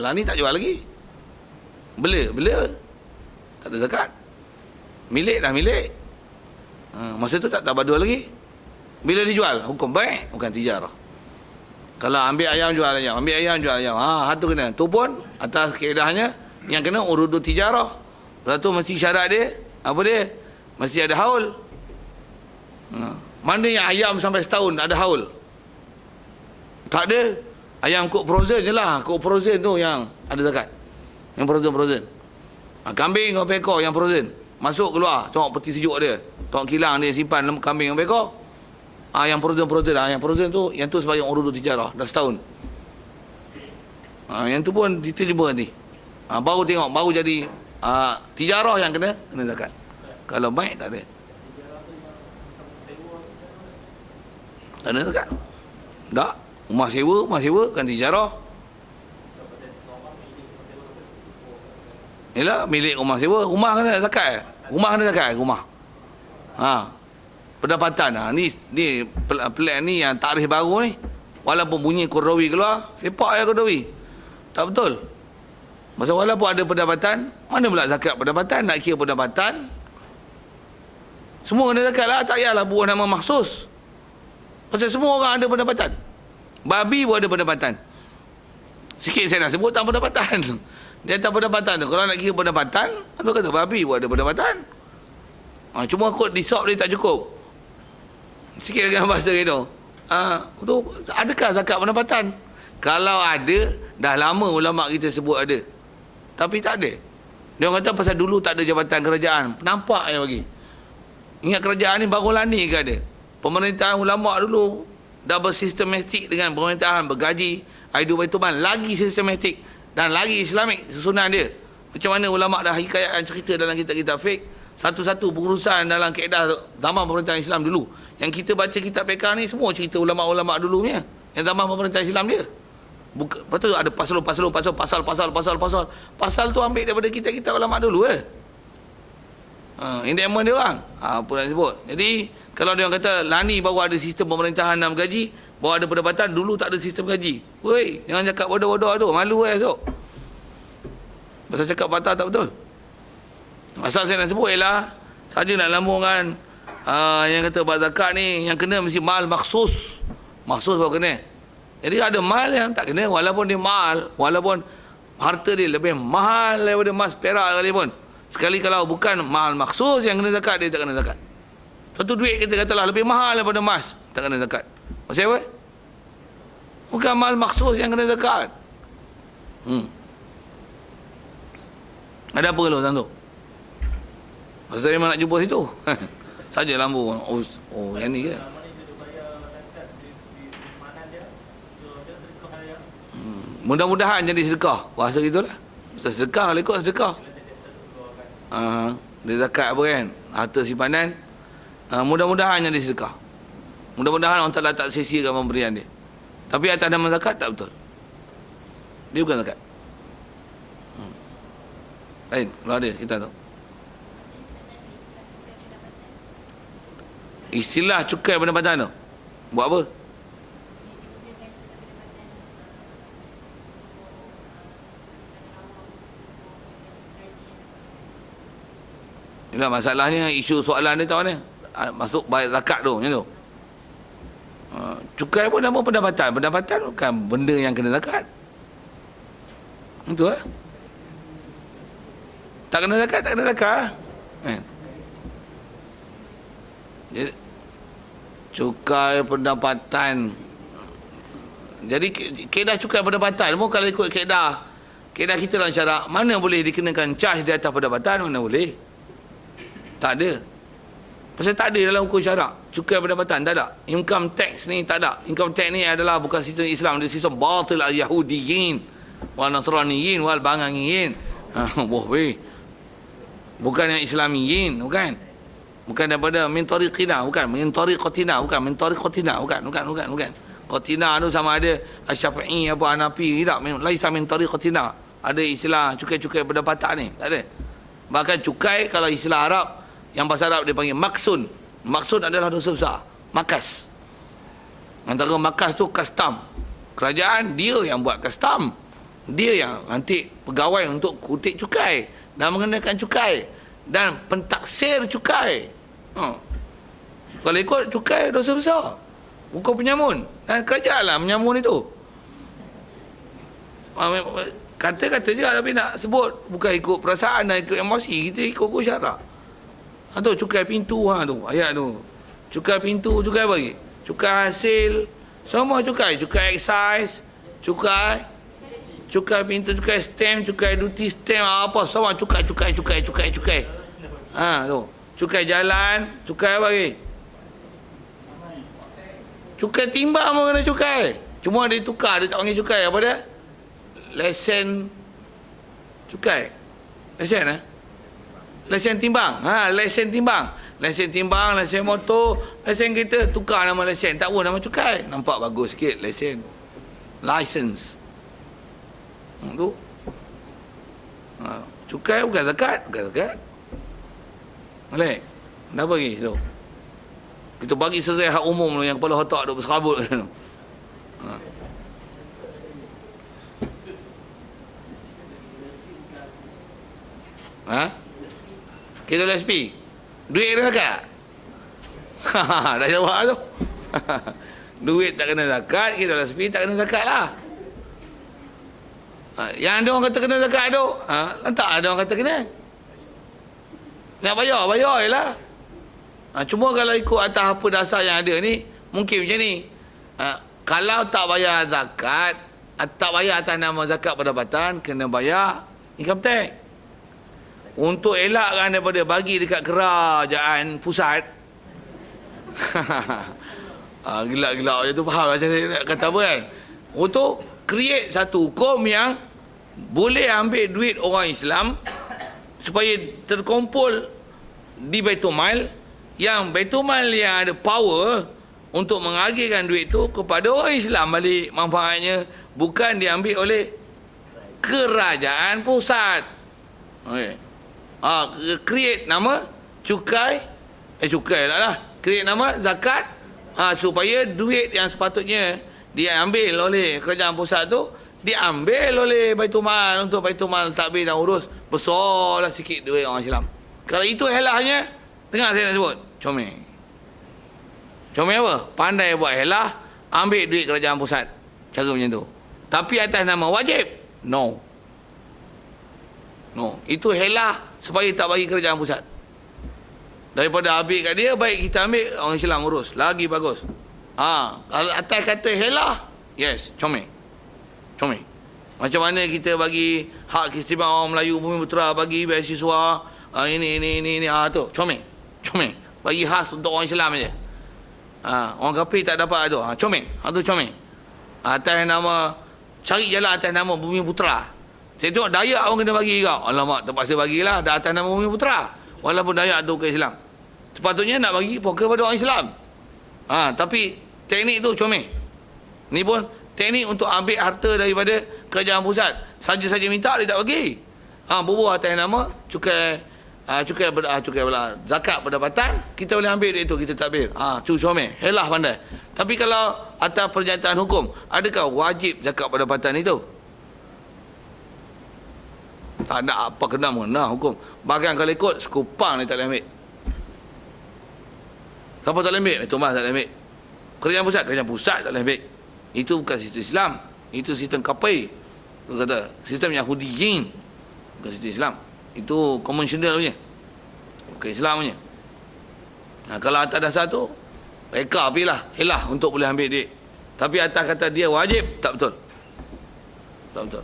Lah ni tak jual lagi. Bela. Tak ada zakat. Milik dah milik. Masa tu tak tabadul lagi. Bila dijual, hukum baik, bukan tijarah. Kalau ambil ayam jual ayam, ambil ayam jual ayam. Tu kena. Tu pun atas kaedahnya yang kena urudu tijarah. Lepas tu mesti syarat dia, apa dia? Mesti ada haul. Mana yang ayam sampai setahun ada haul? Tak ada. Ayam kok frozen je lah. Kok frozen tu yang ada zakat. Yang frozen. Kambing atau ekor yang frozen. Masuk keluar, tengok peti sejuk dia. Tengok kilang dia simpan kambing atau ekor. Yang frozen. Yang frozen tu, yang tu sebagai urudu tijarah. Dah setahun. Yang tu pun diterima nanti. Baru tengok, baru jadi tijarah yang kena zakat. Kalau baik tak ada. Tak ada zakat. Tak. Rumah sewa kan tijarah. Yalah, milik rumah sewa. Rumah kena zakat. Rumah. Pendapatan. Ni plan ni yang tarikh baru ni. Walaupun bunyi Qardawi keluar, sepak ya Qardawi. Tak betul. Masa walaupun ada pendapatan, mana pula zakat pendapatan? Nak kira pendapatan, semua kena zakat lah. Tak payahlah buat nama maksus. Pasal semua orang ada pendapatan. Babi pun ada pendapatan. Sikit saya nak sebut tak pendapatan. Dia tak pendapatan tu. Kalau nak kira pendapatan, tu kata babi pun ada pendapatan. Cuma kod disop dia tak cukup. Sikit dengan bahasa gitu. Tu adakah zakat pendapatan? Kalau ada, dah lama ulama kita sebut ada. Tapi tak ada. Dia orang kata pasal dulu tak ada jabatan kerajaan. Nampak je bagi. Ingat kerajaan ni baru lani ke ada? Pemerintahan ulama dulu dah bersistematik dengan pemerintahan bergaji, aidu baitul mal, lagi sistematik dan lagi islamik susunan dia. Macam mana ulama dah hikayatkan cerita dalam kitab-kitab fiqh, satu-satu pengurusan dalam kaedah zaman pemerintahan Islam dulu. Yang kita baca kitab fiqh ni semua cerita ulama-ulama dulu punya. Yang zaman pemerintahan Islam dia. Lepas tu ada pasal. Pasal tu ambil daripada kitab-kitab ulama dulu endowment dia orang. Apa nak sebut. Jadi kalau dia orang kata lani baru ada sistem pemerintahan dan gaji, baru ada pendapatan, dulu tak ada sistem gaji. Woi, jangan cakap bodoh-bodoh tu, malu esok. Pasal cakap patah tak betul. Asal saya nak sebut ialah saja nak lambungkan yang kata bab zakat ni yang kena mesti mal maksus. Maksus baru kena. Jadi ada mal yang tak kena walaupun dia mahal, walaupun harta dia lebih mahal daripada emas perak sekalipun. Sekali kalau bukan mal maksus yang kena zakat, dia tak kena zakat. Satu duit kita katalah lebih mahal daripada emas, tak kena zakat. Maksud apa? Bukan mal maksus yang kena zakat. Ada apa kalau tuan tu? Pasal saya memang nak jumpa situ. Saja lambu. Yang ni ke? Mudah-mudahan jadi sedekah. Bahasa gitulah. Pasal sedekah, kalau ikut sedekah. Dia zakat apa kan? Harta simpanan. Mudah-mudahan jadi sedekah. Mudah-mudahan Allah Ta'ala tak sia-siakan pemberian dia. Tapi atas nama zakat tak betul. Dia bukan zakat. Lain, kalau ada kita tahu. Istilah cukai pendapatan tu buat apa? Inilah masalahnya, isu soalan dia tahu mana? Masuk bayar zakat tu, macam tu. Cukai pun nama pendapatan. Pendapatan bukan benda yang kena zakat. Betul tak kena zakat, tak kena zakat. Jadi, cukai pendapatan. Jadi kaedah cukai pendapatan pun kalau ikut kaedah kita dalam syarak, mana boleh dikenakan charge di atas pendapatan, mana boleh. Tak ada. Pasal tak ada dalam hukum syarak. Cukai pendapatan tak ada. Income tax ni tak ada. Income tax ni adalah bukan sistem Islam, dia sistem batil al-Yahudiyin wal Nasraniyin wal Bangangiyin. Bukan yang Islamiyin, bukan. Bukan daripada min tariqina, bukan. Min tariqatina, bukan. Min tariqatina, bukan. Qatina tu sama ada Syafi'i apa Hanafi, tidak. Laisa min tariqatina. Ada istilah cukai-cukai pendapatan ni, tak ada. Bahkan cukai kalau istilah Arab, yang bahasa Arab dia panggil maksun. Maksud adalah dosa besar. Makas. Antara makas tu custom. Kerajaan dia yang buat custom. Dia yang nanti pegawai untuk kutip cukai dan mengenakan cukai dan pentaksir cukai. Kalau ikut cukai dosa besar, bukan penyamun, dan kerajaan lah menyamun itu. Kata-kata je tapi nak sebut bukan ikut perasaan dan ikut emosi, kita ikut syarak. Tu cukai pintu tu, ayat tu. Cukai pintu, cukai bagi. Cukai hasil, semua cukai, cukai excise, cukai pintu, cukai stamp, cukai duty stamp, apa semua cukai. Tu. Cukai jalan, cukai bagi. Cukai timbang pun kena cukai. Cuma dia tukar, dia tak panggil cukai. Apa dia? Lesen cukai. Lesen lesen timbang. Lesen timbang. Lesen timbang, lesen motor, lesen kereta, tukar nama lesen. Tak pun nama cukai. Nampak bagus sikit lesen. License. Tu. Cukai bukan zakat. Boleh? Dah bagi tu. Kita bagi sesuai hak umum yang kepala otak duk berserabut. Kita LSP. Duit kena zakat. Dah jawab tu. Duit tak kena zakat, kita LSP tak kena zakat lah. Yang ada orang kata kena zakat tu, tak ada orang kata kena. Nak bayar je lah. Cuma kalau ikut atas apa dasar yang ada ni, mungkin macam ni. Kalau tak bayar zakat, tak bayar atas nama zakat pendapatan, kena bayar income tax. Untuk elakkan daripada bagi dekat kerajaan pusat. Gila-gila je tu, faham macam saya nak kata apa kan. Untuk create satu hukum yang boleh ambil duit orang Islam supaya terkumpul di Baitul Mal, yang Baitul Mal yang ada power untuk mengagihkan duit tu kepada orang Islam balik manfaatnya, bukan diambil oleh kerajaan pusat. Okay. Create nama cukai lah. Create nama zakat, supaya duit yang sepatutnya diambil oleh kerajaan pusat tu diambil oleh Baitul Mal untuk Baitul Mal takbir dan urus. Besarlah sikit duit orang Islam. Kalau itu helahnya, dengar saya nak sebut, comel. Comel apa? Pandai buat helah, ambil duit kerajaan pusat. Cara macam tu. Tapi atas nama wajib? No. Itu helah supaya tak bagi kerajaan pusat. Daripada ambil kat dia, baik kita ambil orang Islam urus. Lagi bagus. Kalau atas kata helah, yes, comel. Macam mana kita bagi hak keistimewaan orang Melayu Bumi Putera, bagi beasiswa, ini, tu, comel. Bagi khas untuk orang Islam aja. Orang kafir tak dapat tu. Comel. Tu comel. Atas nama, cari jalan atas nama Bumi Putera. Saya tengok Dayak orang kena bagi juga. Alamak, terpaksa bagilah. Dah atas nama Bumi Putera. Walaupun Dayak tu ke Islam. Sepatutnya nak bagi fokus pada orang Islam. Tapi teknik tu comel. Ni pun teknik untuk ambil harta daripada kerajaan pusat. Saja-saja minta dia tak bagi. Bubuh atas nama cukai zakat pendapatan, kita boleh ambil duit tu, kita takbir. Comel. Helah pandai. Tapi kalau atas pernyataan hukum, adakah wajib zakat pendapatan itu? Tak ada apa kena mengena hukum. Bahkan kalau ikut Sekupang ni tak boleh ambil. Siapa tak boleh ambil? Thomas tak boleh ambil. Kerajaan pusat tak boleh ambil. Itu bukan sistem Islam. Itu sistem kapai. Itu kata sistem Yahudiyin. Bukan sistem Islam. Itu konvensional punya. Bukan Islam punya. Kalau atas dasar tu, reka apilah. Helah untuk boleh ambil duit. Tapi atas kata dia wajib, tak betul. Tak betul.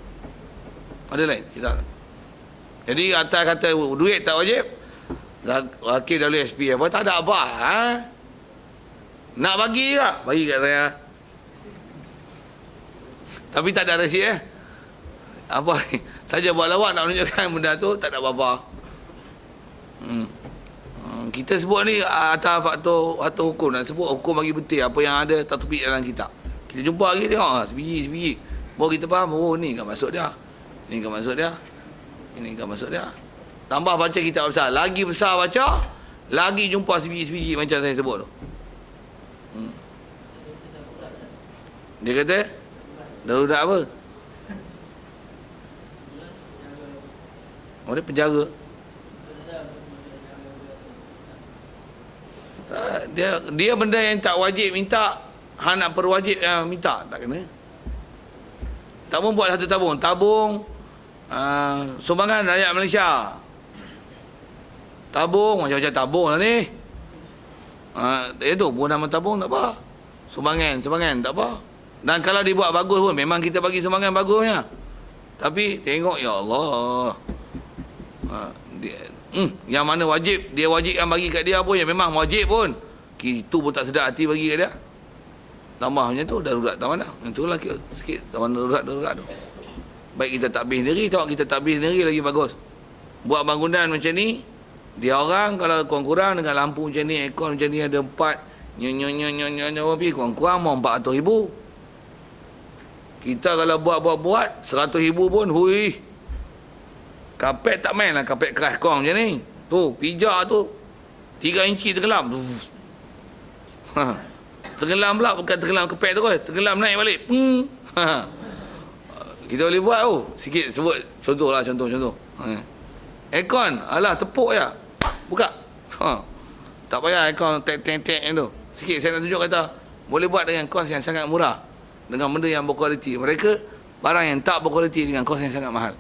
Ada lain? Kita. Jadi atas kata duit tak wajib, wakil WSP apa, tak ada apa. Nak bagi tak? Bagi kat saya. Tapi tak ada resit Apa saja buat lawak nak menunjukkan benda tu, tak ada apa-apa. Kita sebut ni atas faktor hukum, nak sebut hukum bagi betul apa yang ada tertepik dalam kitab. Kita jumpa lagi tengok sebiji. Baru kita faham, ni kan maksud dia. Ini kan maksud dia. Tambah baca kitab besar. Lagi besar baca, lagi jumpa sebiji-sebiji macam saya sebut tu. Dia kata darurat apa? Orang dia penjara. Dia benda yang tak wajib minta, hang nak perwajib minta, tak kena. Tak pun buat satu tabung. Tabung sumbangan rakyat Malaysia. Tabung, macam-macam tabung lah ni. Itu pun nama tabung tak apa. Sumbangan tak apa. Dan kalau dibuat bagus pun, memang kita bagi sumbangan bagusnya. Tapi tengok, ya Allah. Yang mana wajib, dia wajibkan bagi kat dia pun, yang memang wajib pun, itu pun tak sedap hati bagi kat dia. Tambah macam tu, darurat tak mana. Yang tu lah sikit, darurat tu. Baik kita takbir sendiri, tengok kita takbir sendiri lagi bagus. Buat bangunan macam ni, dia orang kalau kurang-kurang dengan lampu macam ni, aircon macam ni ada 4, nyonya, kurang-kurang mau 400,000. Kita kalau buat 100,000 pun, hui. Kapet tak main lah, kapet keras kong macam ni. Tu, pijak tu 3 inci tenggelam. Tenggelam pula, bukan tenggelam kapet tu, tenggelam naik balik. Kita boleh buat tu. Sikit sebut contoh. Aircon, alah tepuk je. Buka. Tak payah aircon tek tu. Sikit saya nak tunjuk kata, boleh buat dengan kos yang sangat murah. Dengan benda yang berkualiti. Mereka barang yang tak berkualiti dengan kos yang sangat mahal.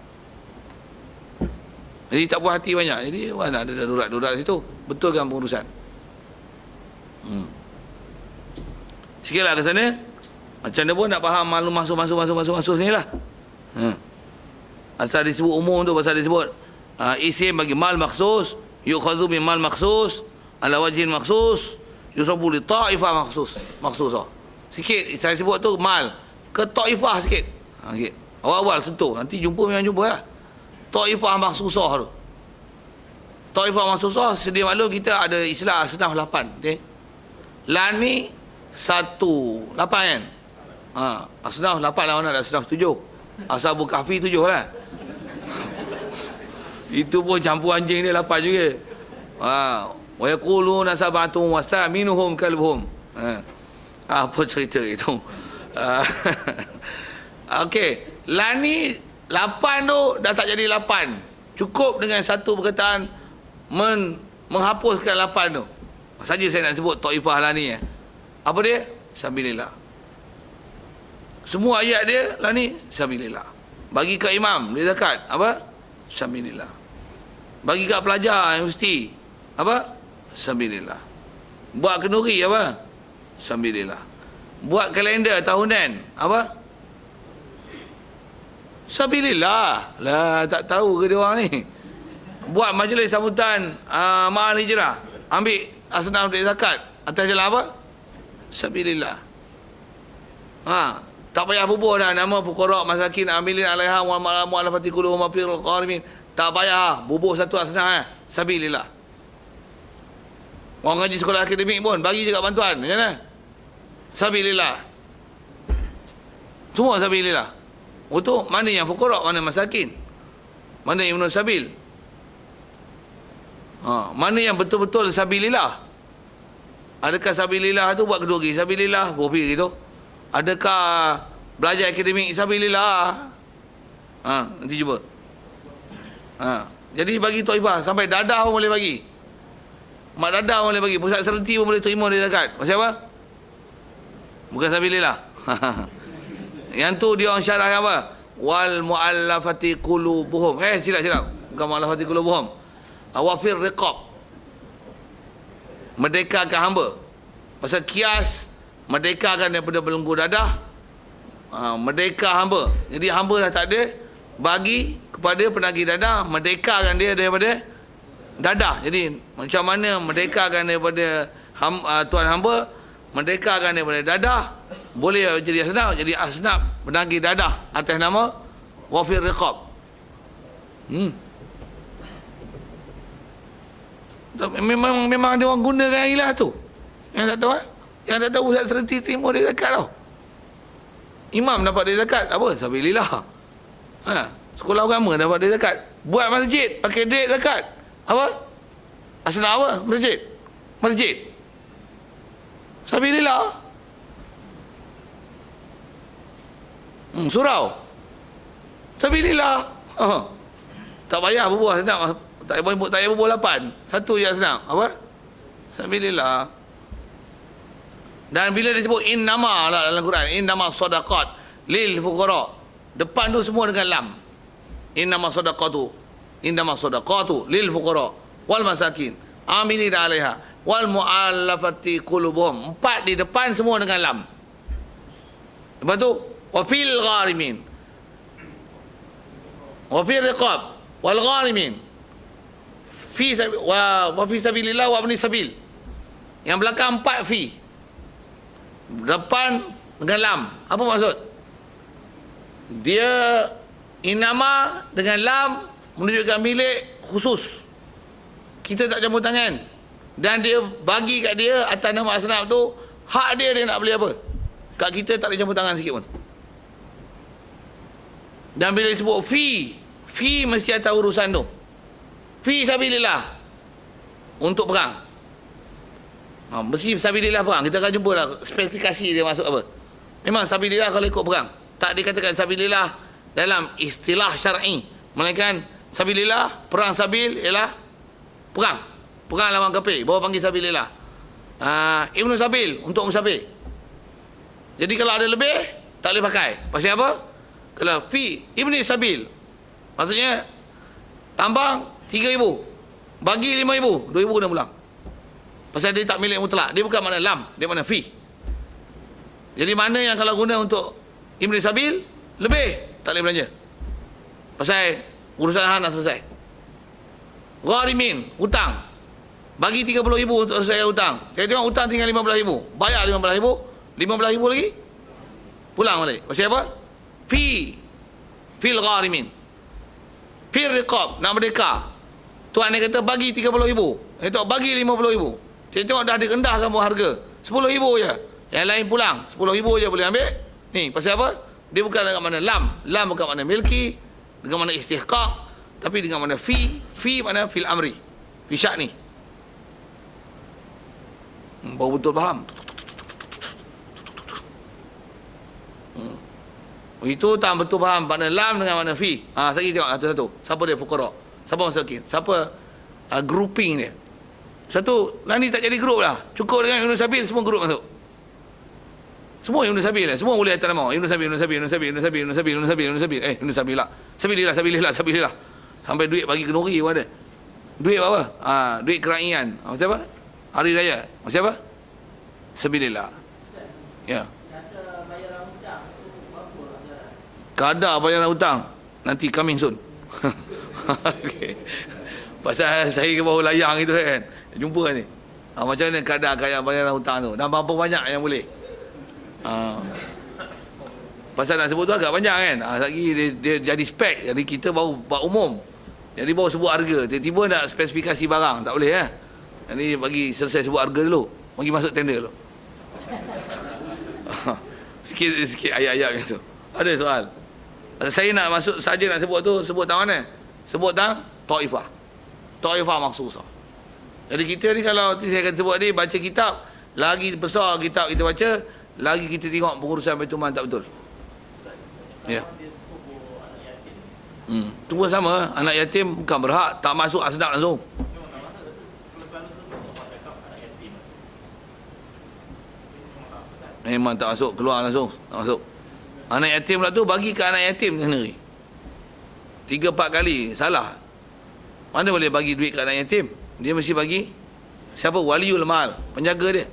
Jadi tak puas hati banyak. Jadi mana ada darurat situ. Betulkan pengurusan. Sikitlah ke sana. Macam mana pun nak faham maklum masuk sini lah. Asal disebut umum tu, pasal disebut isim bagi mal maksus, yukhadhu min mal maksus, ala wajhin maksus, yusabu li ta'ifah maksusah. Sikit saya sebut tu mal ke ta'ifah sikit. Sikit. Awal-awal sentuh. Nanti memang jumpa lah. Ta'ifah maksusah tu. Ta'ifah maksusah, sedia maklum kita ada istilah asnaf 8. Okay? Lan ni 1, 8 kan? Asnaf 8 lah, mana ada asnaf 7. Ashabul Kahfi 7 lah. Itu pun campur anjing dia 8 juga. Wa yaquluna sab'atun wa thaminuhum kalbuhum. Apa cerita itu? Okey, lan ni 8 tu dah tak jadi 8. Cukup dengan satu perkataan menghapuskan 8 tu. Saja saya nak sebut Taifah lah ni. Apa dia? Sabilillah. Semua ayat dia lah ni sabilillah. Bagi kat imam dia zakat, apa? Sabilillah. Bagi kat pelajar universiti, apa? Sabilillah. Buat kenduri, apa? Sabilillah. Buat kalender tahunan, apa? Sabilillah. Lah tak tahu ke dia orang ni. Buat majlis sambutan Ma'al Hijrah, ambil asnaf duit zakat atas jalan apa? Sabilillah. Tak payah bubuh dah nama fuqara masakin amilin alaiha wa mu'allafati quluhum wa fil qarimin. Tak payah bubuh satu asnaf sabilillah. Orang ngaji sekolah akademik pun bagi juga bantuan, macam mana? Sabilillah. Semua sabilillah. Untuk mana yang fuqara, mana masakin, mana yang ibnu sabil, mana yang betul-betul sabilillah. Adakah sabilillah tu buat keduri sabilillah, bopi gitu? Adakah belajar akademik sabilillah? Nanti cuba. Jadi bagi Taifah sampai dadah pun boleh bagi. Mak dadah pun boleh bagi, pusat serenti pun boleh terima dia zakat. Pasal apa? Bukan sabilillah. Yang tu dia orang syarah apa? Wal mu'allafati qulubuhum. Silap. Bukan mu'allafati qulubuhum. Wa fir riqab. Merdekakan hamba. Pasal kias merdekakan daripada belenggu dadah. Merdeka hamba. Jadi hamba dah tak ada, bagi kepada penagih dadah, merdekakan dia daripada dadah. Jadi macam mana merdekakan daripada tuan hamba, merdekakan daripada dadah, boleh jadi asnaf penagih dadah atas nama wafir riqab. Memang dia orang gunakan ilah tu. Yang tak tahu yang tak tahu Ustaz Serenti terima dia zakat tau. Imam dapat dia zakat, apa? Sabilillah. Sekolah agama dapat dia zakat. Buat masjid pakai duit zakat, apa? Asnaf apa? Masjid. Sabilillah. Surau. Sabilillah. Tak payah berbual senang. Tak payah berbual 8. Satu je senang. Apa? Sabilillah. Dan bila disebut innama dalam Quran, innama sadaqat lil fuqara. Depan tu semua dengan lam. Innama sadaqatu lil fuqara wal masakin amilina 'alaiha wal mu'allafati qulubuhum. 4 di depan semua dengan lam. Lepas tu wa fil gharimin wa fil riqab wal gharimin fi wa fi sabilillah wa ibn sabil. Yang belakang 4 fi. Depan dengan lam. Apa maksud? Dia inama dengan lam menunjukkan milik khusus. Kita tak campur tangan. Dan dia bagi kat dia atas nama asnaf tu, hak dia nak beli apa. Kat kita tak boleh campur tangan sikit pun. Dan bila disebut fi mesti atas urusan tu. Fi sabilillah. Untuk perang. Mesti sabilillah perang. Kita akan jumpa lah spesifikasi dia masuk apa. Memang sabilillah kalau ikut perang. Tak dikatakan sabilillah dalam istilah syar'i. Melainkan sabilillah, perang sabil ialah perang. Perang lawan kafir. Bawa panggil sabilillah. Ibnu sabil untuk musafir. Jadi kalau ada lebih, tak boleh pakai. Pasal apa? Kalau fi ibni sabil, maksudnya tambang 3,000, bagi 5,000, 2,000 kena pulang. Pasal dia tak milik mutlak. Dia bukan makna lam, dia makna fi. Jadi mana yang kalau guna untuk ibni sabil, lebih tak boleh belanja. Pasal urusan hang nak selesai. Gharimin, hutang. Bagi 30,000 untuk selesai hutang. Saya tengok hutang tinggal 15,000. Bayar 15,000, 15,000 lagi pulang balik. Pasal apa? Fil gharimin. Fil riqab, nak merdeka. Tuan dia kata bagi 30,000. Saya tengok bagi 50,000. Saya tengok dah direndahkan harga 10,000 je. Yang lain pulang 10,000 je boleh ambil. Ni pasal apa? Dia bukan dengan mana lam. Lam bukan makna milki, dengan mana istihqaq, tapi dengan mana fi. Fi makna fil amri, fi sya'ni. Baru betul faham. Itu tak betul faham makna lam dengan makna fi. Sekali tengok satu-satu. Siapa dia fuqara? Siapa masakin? Siapa grouping dia? Satu, nanti tak jadi grup lah. Cukup dengan Ibn Sabil, semua grup masuk. Semua Ibn Sabil lah. Semua boleh atas nama. Ibn Sabil. Lah. Sabilillah. Sampai duit bagi kenduri pun ada. Duit apa? Duit keraian. Maksud apa? Hari Raya. Maksud apa? Sabilillah. Ya. Kadar bayaran hutang. Nanti coming soon. Okay. Pasal saya ke bawah layang itu kan. Jumpa ni. Macam mana kadar bayaran hutang tu. Dan berapa banyak yang boleh. Pasal nak sebut tu agak panjang kan. Lagi dia jadi spek. Jadi kita baru buat umum. Jadi baru sebut harga. Tiba-tiba nak spesifikasi barang. Tak boleh Jadi bagi selesai sebut harga dulu. Bagi masuk tender dulu. Sikit ayat-ayat macam tu. Ada soal? Saya nak masuk saja nak sebut tu. Sebut tang mana? Sebut tang Taifah. Taifah maksusah. Jadi kita ni kalau saya akan sebut ni, baca kitab, lagi besar kitab kita baca, lagi kita tengok pengurusan Baitul Mal tak betul. Ya. Tu pun sama. Anak yatim bukan berhak, tak masuk asnaf langsung. Memang tak masuk, keluar langsung. Tak masuk. Anak yatim pula tu bagi ke anak yatim sendiri. 3-4 kali. Salah. Mana boleh bagi duit ke anak yatim? Dia mesti bagi siapa? Waliul mal, penjaga dia.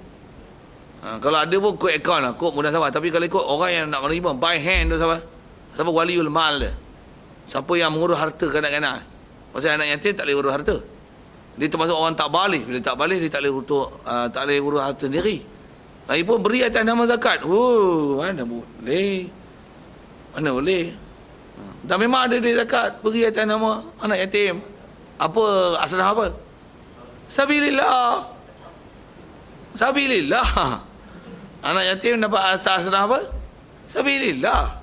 Kalau ada pun kod akaun lah, kod mudah sama. Tapi kalau ikut orang yang nak menerima by hand tu siapa waliul mal dia. Siapa yang mengurus harta kanak-kanak. Pasal anak yatim tak boleh urus harta. Dia termasuk orang tak balik. Bila tak balik dia tak boleh urus harta sendiri. Lagipun beri atas nama zakat. Mana boleh. Mana boleh. Dan memang ada duit zakat beri atas nama anak yatim. Apa asnaf apa? Sabilillah. Anak yatim dapat atas asnaf apa? Sabilillah.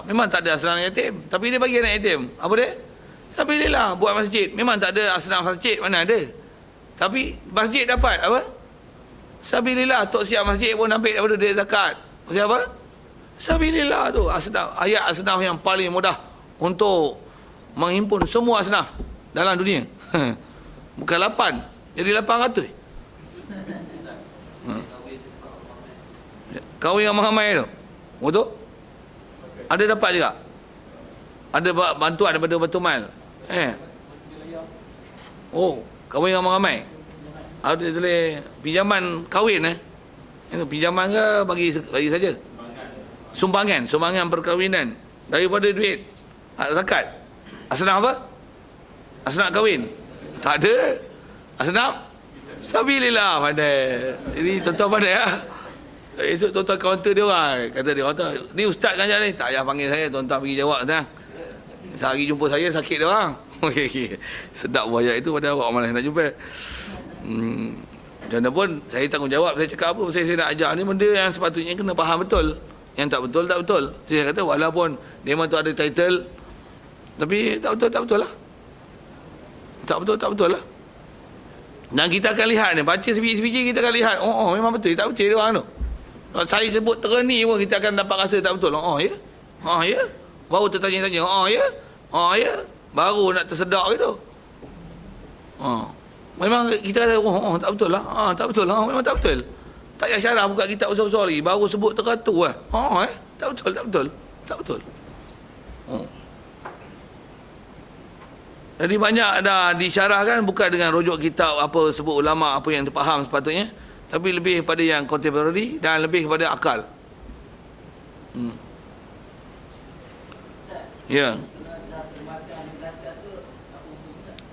Memang tak ada asnaf yatim, tapi dia bagi anak yatim. Apa dia? Sabilillah, buat masjid. Memang tak ada asnaf masjid, mana ada. Tapi masjid dapat apa? Sabilillah, tok siap masjid pun ambil daripada duit zakat. Pasal apa? Sabilillah tu asnaf, ayat asnaf yang paling mudah untuk menghimpun semua asnaf dalam dunia. Bukan 8, jadi 800. Kahwin ramai-ramai tu. Betul? Ada dapat juga? Ada bantuan daripada Batu Mal? Oh, kahwin ramai-ramai. Ada boleh pinjaman kahwin Itu pinjaman ke bagi saja? Sumbangan perkahwinan daripada duit zakat. Asnaf apa? Asnaf kahwin? Tak ada. Asnaf sabilillah pandai. Jadi tuan-tuan pandai Esok tuan-tuan kaunter dia orang. Kata dia, ni ustaz kan ni? Tak payah panggil saya, tuan-tuan pergi jawab senang. Sehari jumpa saya, sakit dia orang. Okey. Sedap buaya itu pada awak malah nak jumpa. Macam mana pun, saya tanggungjawab. Saya cakap apa, saya nak ajar ni benda yang sepatutnya kena faham betul. Yang tak betul, tak betul. Saya kata, walaupun memang tu ada title, tapi tak betul lah. Tak betul lah. Dan kita akan lihat ni, baca sebiji-sebiji kita akan lihat, memang betul, tak betul dia orang tu. Kalau saya sebut terani pun kita akan dapat rasa tak betul. Ya? Ya? Baru tertanya-tanya, ya? Ya? Baru nak tersedak gitu. Memang kita kata, tak betul lah. Tak betul lah, memang tak betul. Tak payah syarah buka kitab besar-besar lagi. Baru sebut teratur lah. Tak betul. Jadi banyak dah disyarahkan, bukan dengan rujuk kitab apa sebut ulama apa yang terfaham sepatutnya, tapi lebih kepada yang contemporary dan lebih kepada akal. Ya.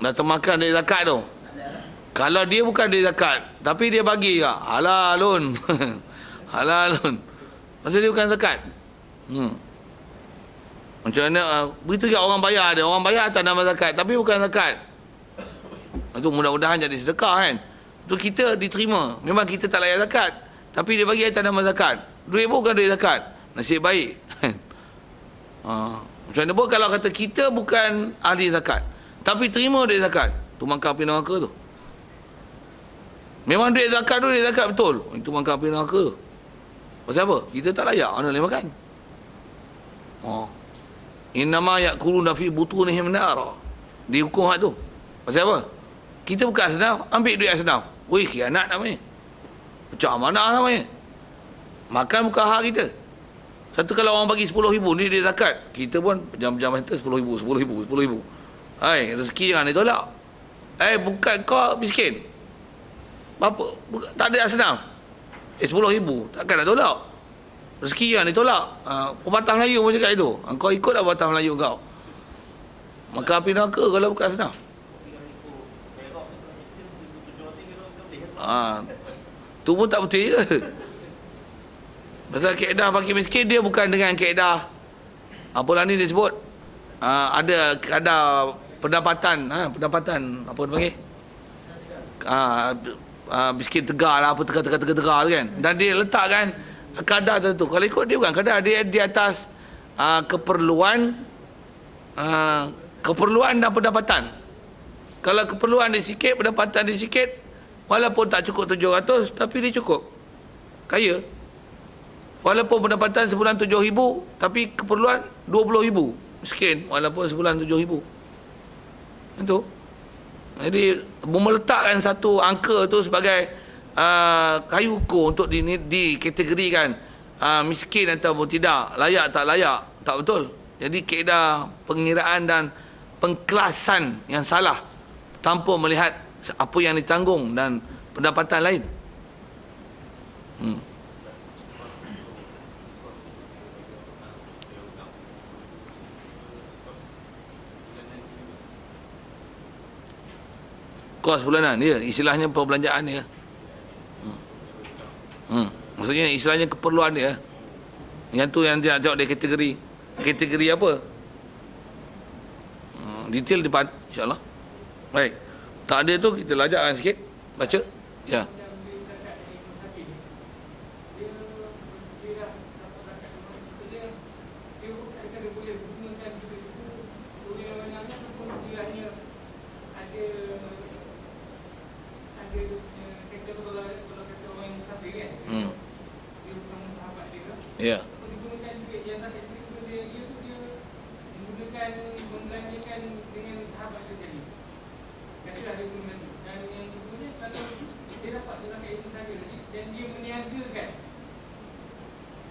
Dah termakan dari zakat tu. Kalau dia bukan dari zakat, tapi dia bagi ke, halalun. Halalun. Pasal dia bukan zakat. Macam mana, begitu juga orang bayar dia. Orang bayar atas nama zakat, tapi bukan zakat. Itu mudah-mudahan jadi sedekah kan. Itu kita diterima. Memang kita tak layak zakat, tapi dia bagi atas nama zakat. Duit pun bukan duit zakat. Nasib baik. Macam mana pun kalau kata kita bukan ahli zakat, tapi terima duit zakat, tu mangkap api neraka tu. Memang duit zakat tu duit zakat betul. Itu mangkap api neraka tu. Pasal apa? Kita tak layak mana boleh makan. Innama yakuluna fi butunihim nara. Dihukum hak tu. Pasal apa? Kita bukan asnaf, ambil duit asnaf. Wih, khianat namanya. Pecah amanah namanya. Makan bukan hak kita. Satu kalau orang bagi 10,000 ni dia zakat, kita pun jam-jam itu 10,000. Hai, rezeki jangan ditolak. Bukan kau miskin. Apa? Tak ada asnaf. 10,000, takkan nak tolak. Rezeki jangan ditolak. Pepatah Melayu pun cakap itu. Kau ikutlah pepatah Melayu kau. Maka api neraka kalau bukan asnaf. Tu pun tak betul je. Pasal kaedah bagi miskin dia bukan dengan kaedah apalah ni disebut, ada kadar pendapatan, apa dia panggil, miskin tegar lah, apa tegar tu kan, dan dia letakkan kadar tertentu. Kalau ikut dia bukan kadar, dia di atas keperluan dan pendapatan. Kalau keperluan dia sikit, pendapatan dia sikit, walaupun tak cukup 700, tapi dia cukup kaya. Walaupun pendapatan sebulan 7,000, tapi keperluan 20,000. Miskin walaupun sebulan 7,000. Itu. Jadi meletakkan satu angka tu sebagai kayu ukur untuk dikategorikan miskin ataupun tidak, layak tak layak, tak betul. Jadi kaedah pengiraan dan pengkelasan yang salah tanpa melihat apa yang ditanggung dan pendapatan lain. Kos bulanan dia, istilahnya perbelanjaan dia. Maksudnya istilahnya keperluan dia. Yang tu yang dia jawab dia kategori apa? Detail depan insya-Allah. Baik. Tak ada tu kita lajakkan sikit baca. Ya. Ya. dia guna tu. Dan yang keduanya, kalau dia dapat tu zakat Ibn Sabil tadi, dan dia meniagakan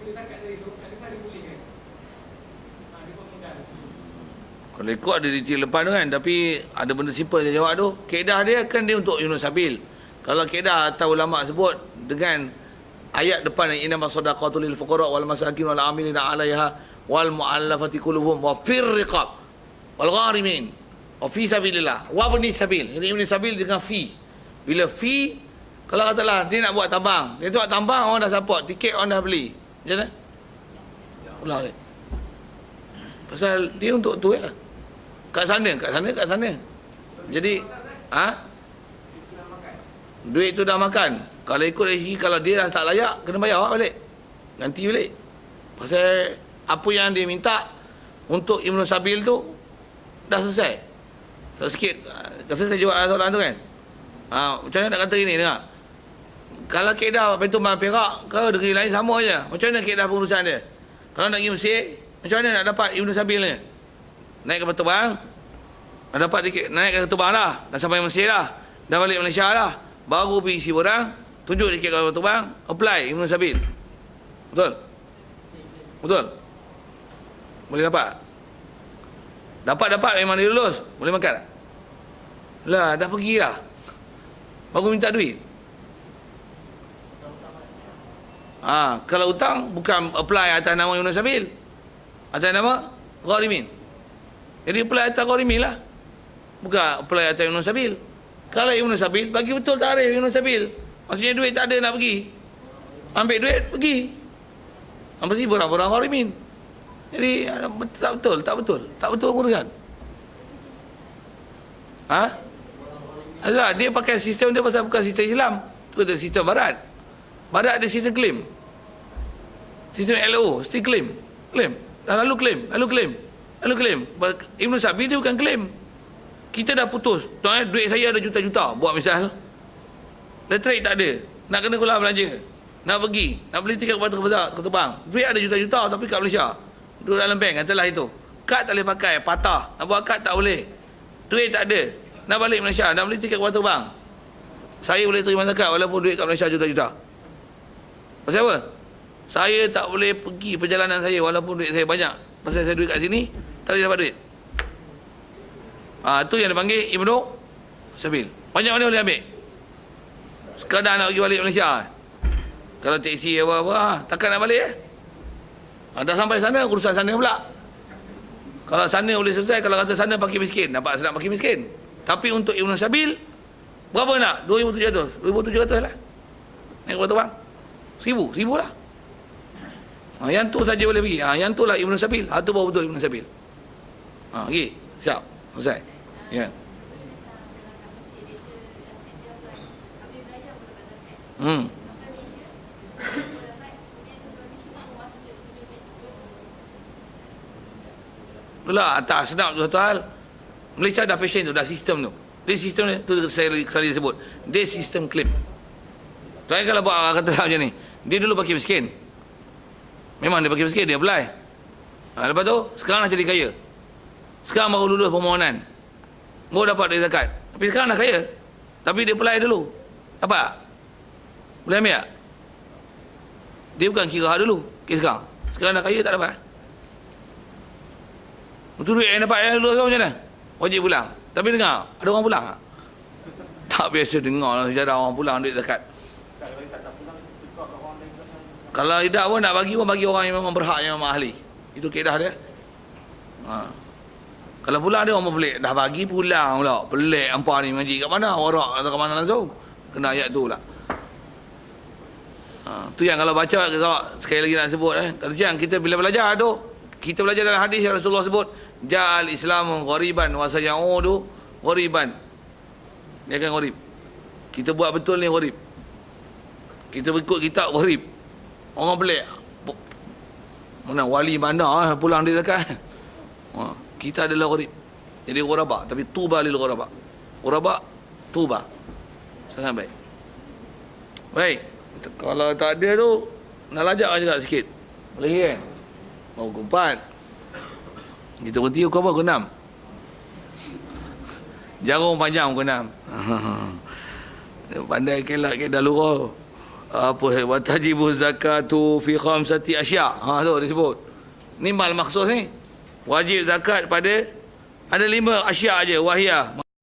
dia zakat dari tu, adakah dia boleh kan? Dia buat modal. Kalau ikut ada detail lepas tu kan, tapi ada benda simple saya jawab tu. Kaedah dia kan dia untuk Ibn Sabil. Kalau kaedah atau ulama sebut dengan ayat depan yang inna masadaqatu lil fuqara wal masakin wal amilina 'alaiha wal mu'allafati qulubuhum wa fir riqab wal gharimin wa fi sabilillah wa ibni sabil. Ini ibni sabil dengan fi. Bila fi, kalau katalah dia nak buat tambang, dia buat tambang, orang dah support, tiket orang dah beli. Macam mana? Ulang balik. Pasal dia untuk tu ya. Kat sana. Jadi, duit tu dah makan. Kalau ikut dari segi, kalau dia dah tak layak, kena bayar balik. Ganti balik. Pasal apa yang dia minta untuk Ibn Sabil tu dah selesai. Tak sikit. Kasi saya jawab soalan tu kan. Macam mana nak kata ini, dengar. Kalau kaedah Baitul Mal Perak ke negeri lain sama je. Macam mana kaedah pengurusan dia? Kalau nak pergi Mesir, macam mana nak dapat Ibn Sabil ni? Naik kapal terbang. Dah dapat tiket, naik kapal terbang lah. Dah sampai Mesir lah. Dah balik Malaysia lah. Baru pergi isi orang, tunjuk tiket kapal terbang, apply Ibn Sabil. Betul? Betul? Boleh dapat? Dapat memang dia lulus. Boleh makan tak? Lah, dah pergi lah. Baru minta duit. Kalau hutang, bukan apply atas nama Ibn Sabil. Atas nama Gharimin. Jadi apply atas Gharimin lah. Bukan apply atas Ibn Sabil. Kalau Ibn Sabil, bagi betul tarikh Ibn Sabil. Maksudnya duit tak ada nak pergi. Ambil duit, pergi. Mesti borang-borang Gharimin. Jadi, tak betul urusan. Dia pakai sistem dia pasal bukan sistem Islam. Itu ada sistem Barat. Barat ada sistem claim. Sistem LO, mesti claim. Lalu claim. Ibn Sabil dia bukan claim. Kita dah putus. Tuan, duit saya ada juta-juta. Buat misal. Letrik tak ada. Nak kena keluar belanja. Nak pergi. Nak beli tiket kapal terbang. Duit ada juta-juta tapi kat Malaysia. Duduk dalam bank. Katalah itu. Kad tak boleh pakai. Patah. Nak buat kad tak boleh. Duit tak ada. Nak balik Malaysia. Nak beli tiket kapal terbang. Saya boleh terima zakat walaupun duit kat Malaysia juta-juta. Pasal apa? Saya tak boleh pergi perjalanan saya walaupun duit saya banyak. Pasal saya duit kat sini, tak boleh dapat duit. Itu yang dipanggil Ibn Sabil. Banyak mana boleh ambil? Sekadar nak pergi balik Malaysia. Kalau teksi apa-apa, takkan nak balik dah sampai sana, urusan sana pula. Kalau sana boleh selesai, kalau kata sana pakai miskin, nampak senang pakai miskin. Tapi untuk Ibn Sabil, berapa nak? 2,700. 2,700 lah. Naik kapal terbang. 1,000 lah. Yang tu saja boleh pergi. Yang tu lah Ibn Sabil. Itu baru betul Ibn Sabil. Pergi. Siap. Selesai. Ya. Itulah atas senang tuan-tuan. Malaysia dah fashion tu, dah sistem tu. Dia sistem tu saya selalu sebut. Dia sistem claim. Tuan kalau buat kata macam ni, dia dulu pakai miskin. Memang dia pakai miskin, dia apply. Lepas tu, sekarang dah jadi kaya. Sekarang baru lulus permohonan. Baru dapat dari zakat. Tapi sekarang dah kaya. Tapi dia apply dulu. Dapat tak? Boleh ambil tak? Dia bukan kira hak dulu. Kira sekarang. Sekarang dah kaya, tak dapat. Itu duit yang dapat yang lulus macam mana? Wajib pulang. Tapi dengar, ada orang pulang tak? Tak biasa dengar lah sejarah orang pulang duit zakat. Kalau tidak pun nak bagi pun bagi orang yang memang berhak, yang memang ahli. Itu kaedah dia. Kalau pulang dia orang pelik. Dah bagi pulang pula. Pelik hampa ni mengaji kat mana? Warak atau kat mana langsung? Kena ayat tu pula. Tu yang kalau baca, sekali lagi nak sebut. Terjang kita bila belajar tu, kita belajar dalam hadis yang Rasulullah sebut, Ja'al Islamu ghariban wa sayaudu ghariban. Dia akan gharib. Kita buat betul ni gharib. Kita ikut kitab gharib. Orang pelik. Mana wali mana pulang dia zakat. Kita adalah gharib. Jadi ghuraba, tapi tuba lil ghuraba. Ghuraba tuba. Sangat baik. Baik. Kalau tak ada tu nak lajak juga sikit. Boleh kan? Mau ke 4. Kita berhenti pukul apa? Pukul 6. Jarum panjang pukul 6. Pandai kelak ke dalura. Apa wa tajibu zakatu fi khamsati asya'. Tu disebut. Ni mal maksud ni. Wajib zakat pada ada 5 asya' aja, wahiyah.